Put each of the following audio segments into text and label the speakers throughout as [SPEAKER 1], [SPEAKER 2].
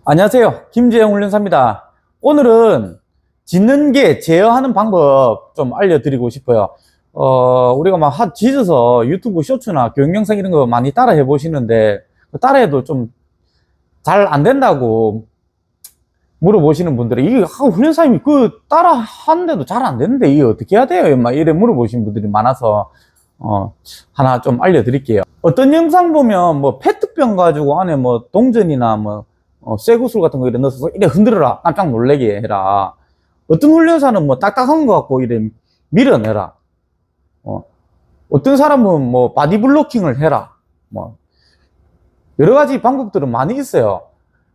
[SPEAKER 1] 안녕하세요. 김재영 훈련사입니다. 오늘은 짖는 개 제어하는 방법 좀 알려드리고 싶어요. 우리가 막 짖어서 유튜브 쇼츠나 교육 영상 이런 거 많이 따라 해보시는데, 따라해도 좀 잘 안 된다고 물어보시는 분들이, 이게 훈련사님이 따라 하는데도 잘 안 되는데, 이게 어떻게 해야 돼요? 막 이래 물어보시는 분들이 많아서, 하나 좀 알려드릴게요. 어떤 영상 보면 뭐 페트병 가지고 안에 뭐 동전이나 쇠구슬 같은 거 이래 넣어서 이래 흔들어라. 깜짝 놀래게 해라. 어떤 훈련사는 뭐 딱딱한 거 갖고 이래 밀어내라. 어떤 사람은 뭐 바디 블로킹을 해라. 뭐 여러 가지 방법들은 많이 있어요.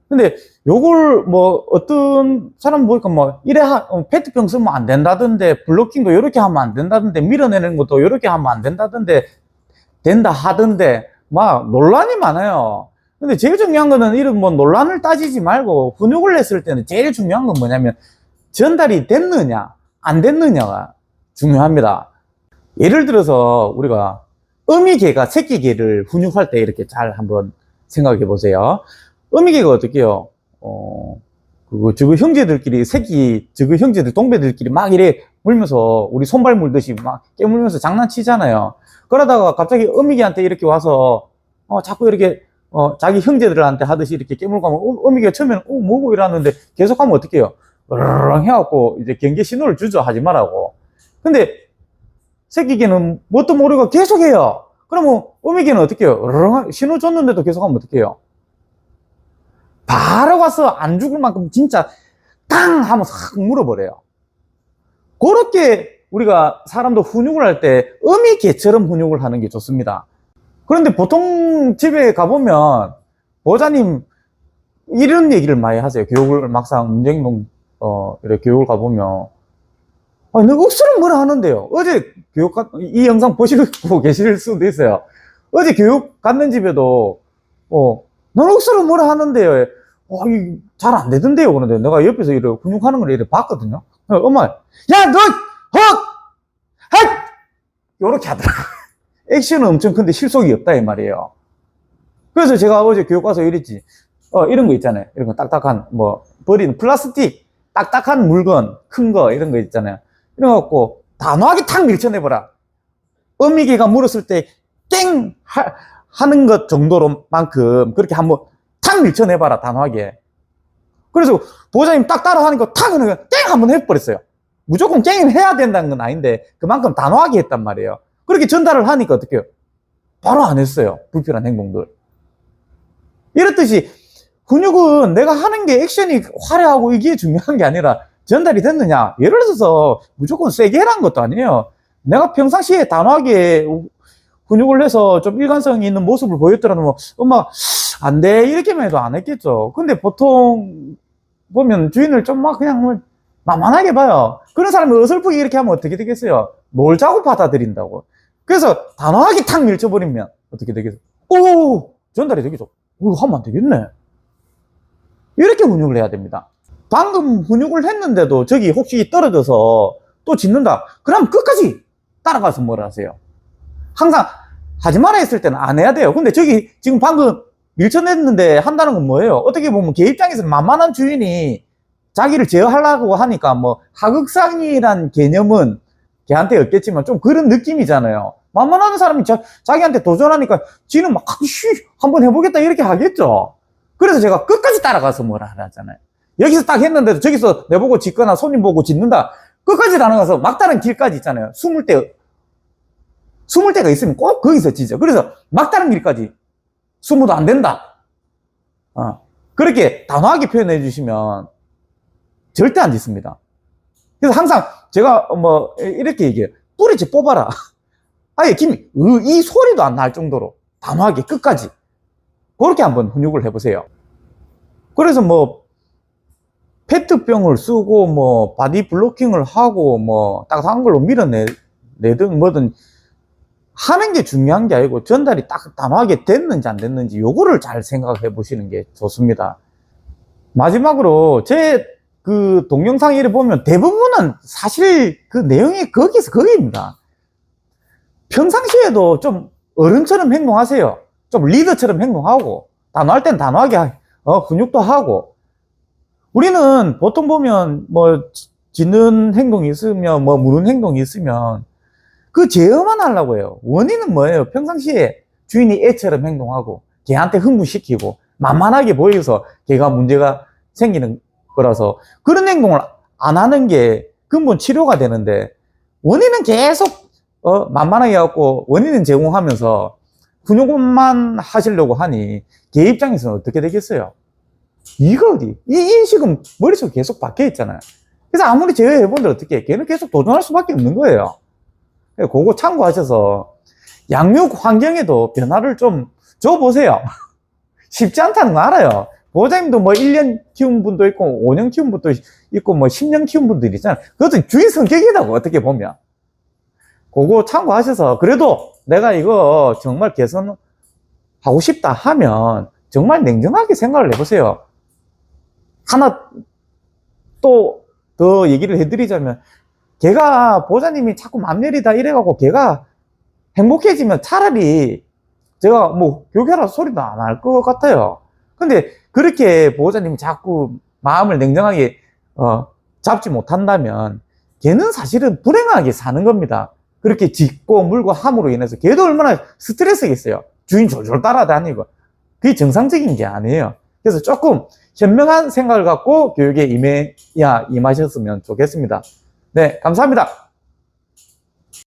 [SPEAKER 1] 근데 요걸 뭐 어떤 사람 보니까 뭐 이래 페트병 쓰면 안 된다던데, 블로킹도 이렇게 하면 안 된다던데, 밀어내는 것도 이렇게 하면 안 된다던데, 된다 하던데 막 논란이 많아요. 근데 제일 중요한 거는 이런 뭐 논란을 따지지 말고, 훈육을 했을 때는 제일 중요한 건 뭐냐면 전달이 됐느냐 안 됐느냐가 중요합니다. 예를 들어서 우리가 어미개가 새끼개를 훈육할 때 이렇게 잘 한번 생각해 보세요. 어미개가 어떻게 해요? 저거 형제들끼리, 저거 형제들 동배들끼리 막 이래 물면서, 우리 손발 물듯이 막 깨물면서 장난치잖아요. 그러다가 갑자기 어미개한테 이렇게 와서 자꾸 이렇게 자기 형제들한테 하듯이 이렇게 깨물고 하면, 어미개가 처음에는 뭐고 이러는데 계속 하면 어떻게 해요? 으르렁 해갖고 이제 경계 신호를 주죠. 하지 말라고. 근데 새끼개는 뭣도 모르고 계속 해요. 그러면 어미개는 어떻게 해요? 으르렁 신호 줬는데도 계속 하면 어떻게 해요? 바로 가서 안 죽을 만큼 진짜 깡 하면 싹 물어버려요. 그렇게 우리가 사람도 훈육을 할 때 어미개처럼 훈육을 하는 게 좋습니다. 그런데 보통 집에 가보면 보호자님 이런 얘기를 많이 하세요. 교육을 막상 문제행동 이렇게 교육을 가보면, 너 억수로 뭐라 하는데요. 어제 이 영상 보시고 계실 수도 있어요. 어제 교육 갔는 집에도 넌 억수로 뭐라 하는데요. 잘 안 되던데요. 그런데 내가 옆에서 이렇게 훈육하는 걸 이렇게 봤거든요. 엄마, 야, 너, 요렇게 하더라고. 액션은 엄청 큰데 실속이 없다, 이 말이에요. 그래서 제가 어제 교육 가서 이랬지. 이런 거 있잖아요. 이런 거 딱딱한, 버리는 플라스틱, 딱딱한 물건, 큰 거, 이런 거 있잖아요. 이런 거 갖고 단호하게 탁 밀쳐내봐라. 어미개가 물었을 때, 땡! 하는 것 정도로만큼 그렇게 한번 탁 밀쳐내봐라, 단호하게. 그래서 보호자님 딱 따라 하니까 탁 하는 거, 땡! 한번 해버렸어요. 무조건 땡을 해야 된다는 건 아닌데, 그만큼 단호하게 했단 말이에요. 그렇게 전달을 하니까 어떻게 해요? 바로 안 했어요. 불필요한 행동들. 이렇듯이 훈육은 내가 하는 게 액션이 화려하고 이게 중요한 게 아니라 전달이 됐느냐. 예를 들어서 무조건 세게 해라는 것도 아니에요. 내가 평상시에 단호하게 훈육을 해서 좀 일관성이 있는 모습을 보였더라도 엄마 안 돼 이렇게만 해도 안 했겠죠. 근데 보통 보면 주인을 좀 그냥 만만하게 봐요. 그런 사람이 어설프게 이렇게 하면 어떻게 되겠어요? 놀자고 받아들인다고. 그래서 단호하게 탁 밀쳐버리면 어떻게 되겠어요? 전달이 되겠죠. 하면 안 되겠네. 이렇게 훈육을 해야 됩니다. 방금 훈육을 했는데도 저기 혹시 떨어져서 또 짖는다. 그럼 끝까지 따라가서 뭘 하세요? 항상 하지 마라 했을 때는 안 해야 돼요. 근데 저기 지금 방금 밀쳐냈는데 한다는 건 뭐예요? 어떻게 보면 걔 입장에서는 만만한 주인이 자기를 제어하려고 하니까 하극상이란 개념은 걔한테 없겠지만 좀 그런 느낌이잖아요. 만만한 사람이 자기한테 도전하니까 지는 한번 해보겠다 이렇게 하겠죠. 그래서 제가 끝까지 따라가서 뭐라 하잖아요. 여기서 딱 했는데도 저기서 내보고 짖거나 손님 보고 짖는다. 끝까지 따라가서 막다른 길까지 있잖아요. 숨을 때가 있으면 꼭 거기서 짖어. 그래서 막다른 길까지 숨어도 안 된다. 그렇게 단호하게 표현해 주시면 절대 안 짖습니다. 그래서 항상 제가 이렇게 얘기해요. 뿌리째 뽑아라. 아예 이 소리도 안 날 정도로 단호하게 끝까지. 그렇게 한번 훈육을 해보세요. 그래서 페트병을 쓰고 바디 블로킹을 하고 딱딱한 걸로 밀어내든 뭐든 하는 게 중요한 게 아니고 전달이 딱 단호하게 됐는지 안 됐는지 요거를 잘 생각해 보시는 게 좋습니다. 마지막으로 제 동영상 이를 보면 대부분은 사실 그 내용이 거기입니다. 평상시에도 좀 어른처럼 행동하세요. 좀 리더처럼 행동하고, 단호할 땐 단호하게 훈육도 하고, 우리는 보통 보면 뭐 짖는 행동이 있으면 뭐 무는 행동이 있으면 그 제어만 하려고 해요. 원인은 뭐예요? 평상시에 주인이 애처럼 행동하고 걔한테 흥분시키고 만만하게 보여서 걔가 문제가 생기는 거라서 그런 행동을 안 하는 게 근본 치료가 되는데 원인은 계속 만만하게 해갖고 원인은 제공하면서 훈육만 하시려고 하니 걔 입장에서는 어떻게 되겠어요? 이거 어디? 이 인식은 머릿속에 계속 박혀 있잖아요. 그래서 아무리 제어해본들 어떻게 해? 걔는 계속 도전할 수밖에 없는 거예요. 그거 참고하셔서 양육 환경에도 변화를 좀 줘보세요. 쉽지 않다는 거 알아요. 보호자님도 뭐 1년 키운 분도 있고 5년 키운 분도 있고 뭐 10년 키운 분들이 있잖아요. 그것도 주인 성격이라고 어떻게 보면. 그거 참고하셔서 그래도 내가 이거 정말 개선하고 싶다 하면 정말 냉정하게 생각을 해보세요. 하나 또 더 얘기를 해드리자면 걔가 보호자님이 자꾸 맘내리다 이래갖고 걔가 행복해지면 차라리 제가 뭐 교육해라 소리도 안 할 것 같아요. 근데 그렇게 보호자님이 자꾸 마음을 냉정하게 잡지 못한다면 걔는 사실은 불행하게 사는 겁니다. 그렇게 짖고 물고 함으로 인해서 걔도 얼마나 스트레스겠어요. 주인 졸졸 따라다니고. 그게 정상적인 게 아니에요. 그래서 조금 현명한 생각을 갖고 교육에 임하셨으면 좋겠습니다. 네, 감사합니다.